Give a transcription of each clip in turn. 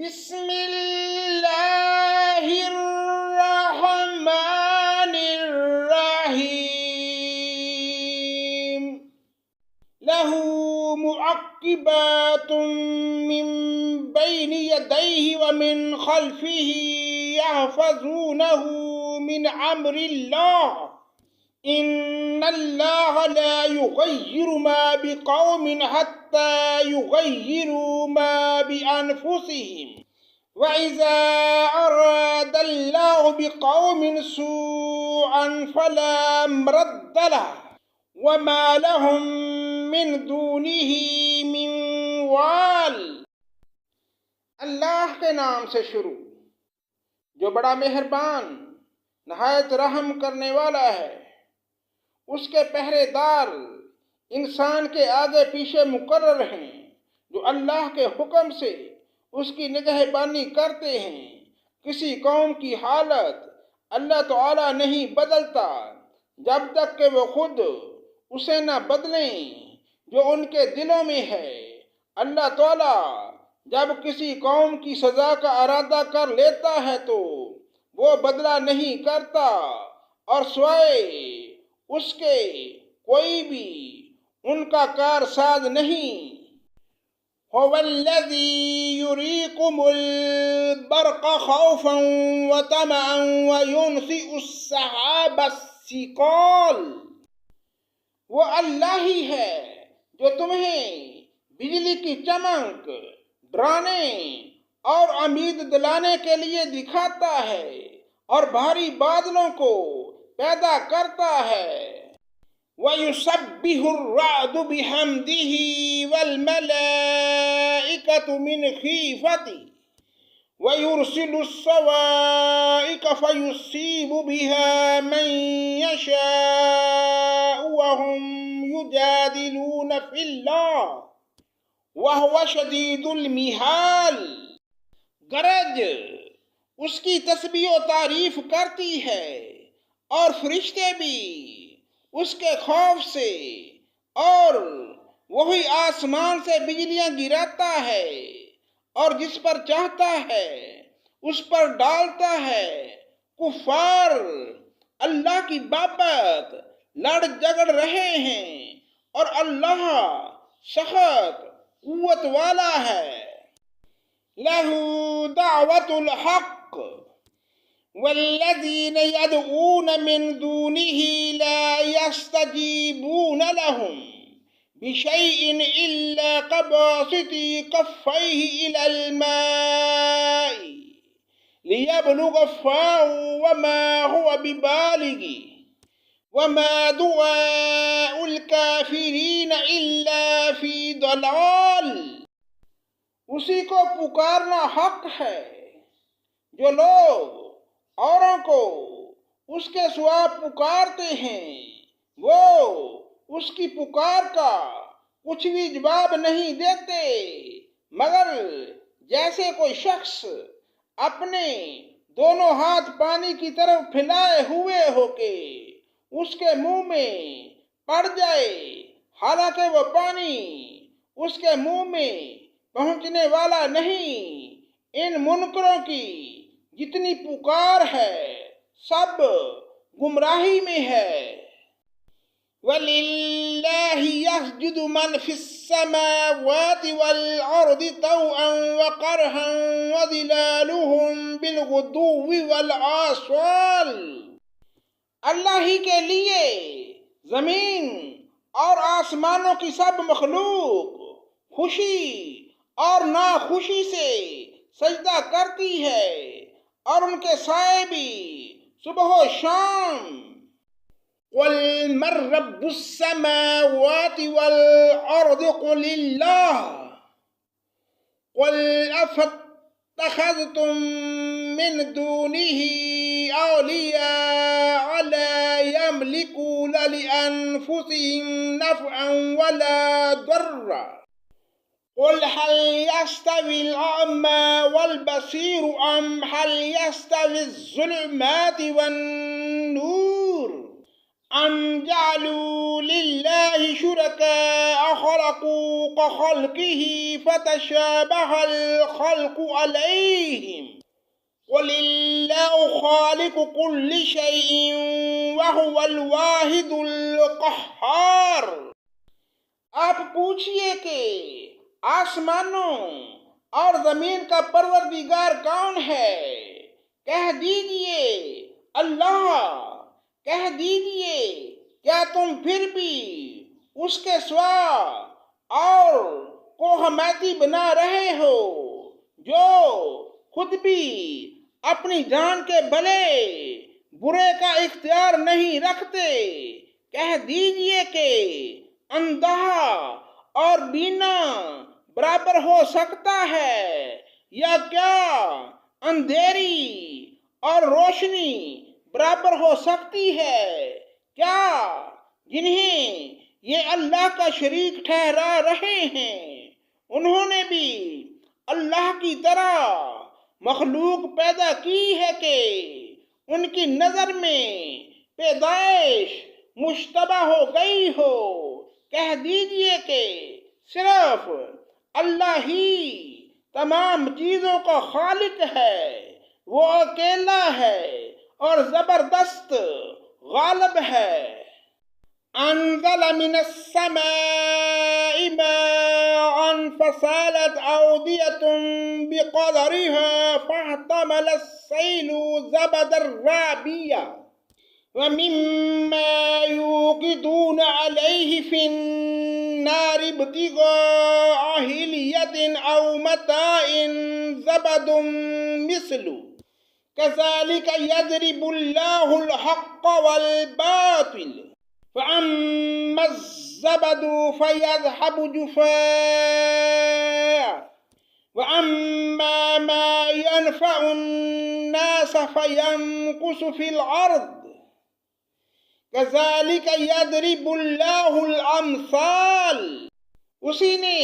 بسم اللہ الرحمن الرحیم لہ معقبات من بین یدیہ ومن خلفہ یحفظونہ من امر اللہ ان اللہ لا یغیر ما بقوم حتی یغیروا ما بانفسہم وَإِذَا أَرَادَ اللَّهُ بِقَوْمٍ سُوءًا فَلَا مَرَدَّ لَهُ وَمَا لَهُم مِّن دُونِهِ مِن وَالٍ۔ اللہ کے نام سے شروع جو بڑا مہربان نہایت رحم کرنے والا ہے۔ اس کے پہرے دار انسان کے آگے پیچھے مقرر ہیں جو اللہ کے حکم سے اس کی نگہبانی کرتے ہیں۔ کسی قوم کی حالت اللہ تعالیٰ نہیں بدلتا جب تک کہ وہ خود اسے نہ بدلیں جو ان کے دلوں میں ہے۔ اللہ تعالیٰ جب کسی قوم کی سزا کا ارادہ کر لیتا ہے تو وہ بدلہ نہیں کرتا اور سوائے اس کے کوئی بھی ان کا کارساز نہیں۔ هو الذي يريكم البرق خوفا وطمعا وينشئ السحاب الثقال۔ وہ اللہ ہی ہے جو تمہیں بجلی کی چمک ڈرانے اور امید دلانے کے لیے دکھاتا ہے اور بھاری بادلوں کو پیدا کرتا ہے۔ وَيُسَبِّحُ الرَّعْدُ بِحَمْدِهِ وَالْمَلَائِكَةُ مِنْ خِيفَتِهِ وَيُرْسِلُ الصَّوَاعِقَ فَيُصِيبُ بِهَا مَن يَشَاءُ وَهُمْ يُجَادِلُونَ فِي اللَّهِ وَهُوَ شَدِيدُ الْمِحَالِ۔ گرج اس کی تسبیح و تعریف کرتی ہے اور فرشتے بھی اس کے خوف سے، اور وہی آسمان سے بجلیاں گراتا ہے اور جس پر چاہتا ہے اس پر ڈالتا ہے۔ کفار اللہ کی بابت لڑ جگڑ رہے ہیں اور اللہ سخت قوت والا ہے۔ لَهُ دعوت الحق والذین يدعون من دونه لا يستجيبون لهم بشيء إلا كباسط كفيه إلى الماء ليبلغ فاه وما هو ببالغه وما دعاء الكافرين إلا في ضلال۔ اسی کو پکارنا حق ہے۔ جو لوگ اوروں کو اس کے سوا پکارتے ہیں وہ اس کی پکار کا کچھ بھی جواب نہیں دیتے مگر جیسے کوئی شخص اپنے دونوں ہاتھ پانی کی طرف پھیلائے ہوئے ہو کے اس کے منہ میں پڑ جائے حالانکہ وہ پانی اس کے منہ میں پہنچنے والا نہیں۔ ان منکروں کی جتنی پکار ہے سب گمراہی میں ہے۔ وَلِلَّهِ يَسْجُدُ مَنْ فِي السَّمَاوَاتِ وَالْأَرْضِ طَوْعًا وَكَرْهًا وَظِلَالُهُم بِالْغُدُوِّ وَالْآصَالِ۔ اللہ ہی کے لیے زمین اور آسمانوں کی سب مخلوق خوشی اور ناخوشی سے سجدہ کرتی ہے اور ان کے سائے بھی صبح و شام۔ قُلْ مَن رَّبُّ السَّمَاوَاتِ وَالْأَرْضِ قُلِ اللَّهُ قُلْ أَفَاتَّخَذْتُم مِّن دُونِهِ أَوْلِيَاءَ لَا يَمْلِكُونَ لِأَنفُسِهِمْ نَفْعًا وَلَا ضَرًّا قُلْ هَلْ يَسْتَوِي الْأَعْمَى وَالْبَصِيرُ أَمْ هَلْ يَسْتَوِي الظُّلُمَاتُ وَالنُّورُ ام جعلوا للہ شرکاء خلقوا كخلقه فتشابه الخلق علیہم قل اللہ خالق كل شیء وهو الواحد القہار۔ آپ پوچھئے کہ آسمانوں اور زمین کا پروردگار کون ہے؟ کہہ دیجئے اللہ۔ کہہ دیجئے کیا تم پھر بھی اس کے سوا اور کو حمایتی بنا رہے ہو جو خود بھی اپنی جان کے بھلے برے کا اختیار نہیں رکھتے؟ کہہ دیجئے کہ اندھا اور بینا برابر ہو سکتا ہے یا کیا اندھیری اور روشنی برابر ہو سکتی ہے؟ کیا جنہیں یہ اللہ کا شریک ٹھہرا رہے ہیں انہوں نے بھی اللہ کی طرح مخلوق پیدا کی ہے کہ ان کی نظر میں پیدائش مشتبہ ہو گئی ہو؟ کہہ دیجئے کہ صرف اللہ ہی تمام چیزوں کا خالق ہے، وہ اکیلا ہے اور زبردست غالب ہے۔ انزل من السماء ماء فسالت اودية بقدرها فاحتمل السيل زبدا رابيا ومما يوقدون عليه في النار ابتغاء حلية أو متاع زبد مثله كذلك يضرب الله الحق والباطل فأما الزبد فيذهب جفاء وأما ما ينفع الناس فيمكث في الأرض كذلك يضرب الله الأمثال۔ اسی نے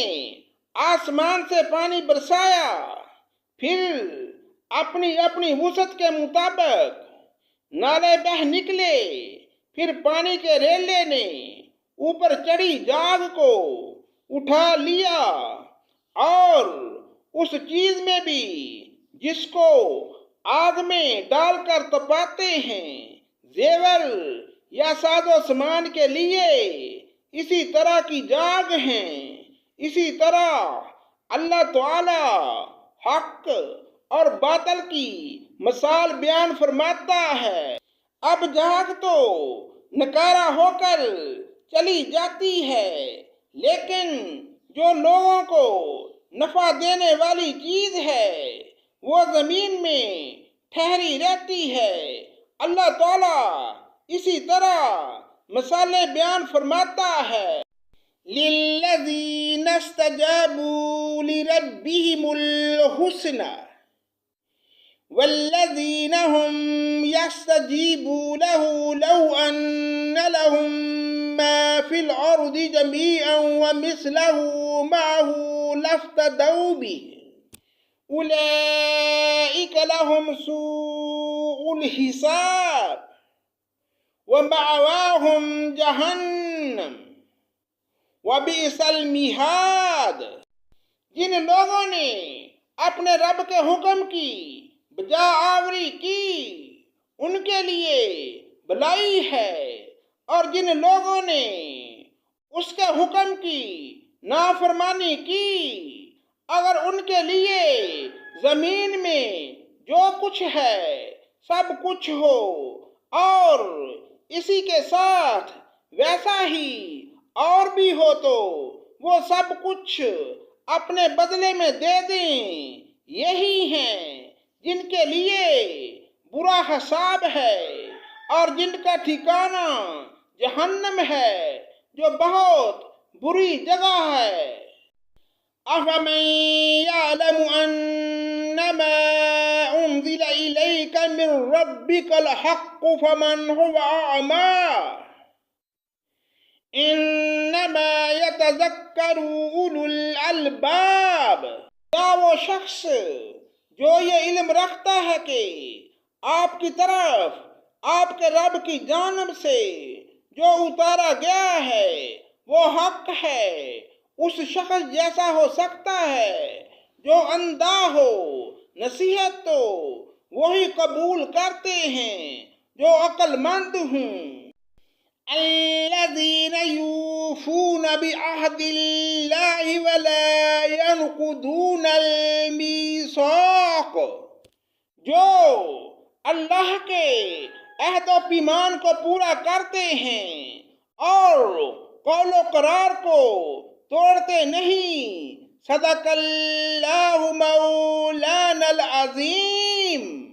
آسمان سے پانی برسایا، پھر اپنی اپنی وسعت کے مطابق نالے بہہ نکلے، پھر پانی کے ریلے نے اوپر چڑھی جاگ کو اٹھا لیا، اور اس چیز میں بھی جس کو آگ میں ڈال کر تپاتے ہیں، زیور یا ساز و سامان کے لیے اسی طرح کی جاگ ہیں۔ اسی طرح اللہ تعالی حق اور باطل کی مثال بیان فرماتا ہے۔ اب جاگ تو نکارہ ہو کر چلی جاتی ہے، لیکن جو لوگوں کو نفع دینے والی چیز ہے وہ زمین میں ٹھہری رہتی ہے۔ اللہ تعالیٰ اسی طرح مثالیں بیان فرماتا ہے۔ لِلَّذِينَ اسْتَجَابُوا لِرَبِّهِمُ الْحُسْنَى وَالَّذِينَ هُمْ يَسْتَجِيبُونَ لَهُ لَوْ أَنَّ لَهُم مَّا فِي الْأَرْضِ جَمِيعًا وَمِثْلَهُ مَعَهُ لَافْتَدَوْا بِهِ أُولَئِكَ لَهُمْ سُوءُ الْحِسَابِ وَمَأْوَاهُمْ جَهَنَّمُ وَبِئْسَ الْمِہَادُ۔ جن لوگوں نے اپنے رب کے حکم کی بجا آوری کی ان کے لیے بھلائی ہے، اور جن لوگوں نے اس کے حکم کی نافرمانی کی اگر ان کے لیے زمین میں جو کچھ ہے سب کچھ ہو اور اسی کے ساتھ ویسا ہی اور بھی ہو تو وہ سب کچھ اپنے بدلے میں دے دیں، یہی ہیں جن کے لیے برا حساب ہے اور جن کا ٹھکانہ جہنم ہے جو بہت بری جگہ ہے۔ أَفَمَن يَعْلَمُ أَنَّمَا أُنزِلَ إِلَيْكَ مِن رَّبِّكَ الْحَقُّ فَمَنْ هُوَ أَعْمَىٰ إِنَّمَا يَتَذَكَّرُ أُولُو الْأَلْبَابِ۔ کیا وہ شخص جو یہ علم رکھتا ہے کہ آپ کی طرف آپ کے رب کی جانب سے جو اتارا گیا ہے وہ حق ہے، اس شخص جیسا ہو سکتا ہے جو اندھا ہو، نصیحت تو وہی قبول کرتے ہیں جو عقل مند ہوں۔ الذين يوفون بعهد الله ولا ينقضون الميثاق، جو اللہ کے عہد و پیمان کو پورا کرتے ہیں اور قول و قرار کو توڑتے نہیں۔ صدق اللہ مولانا العظیم۔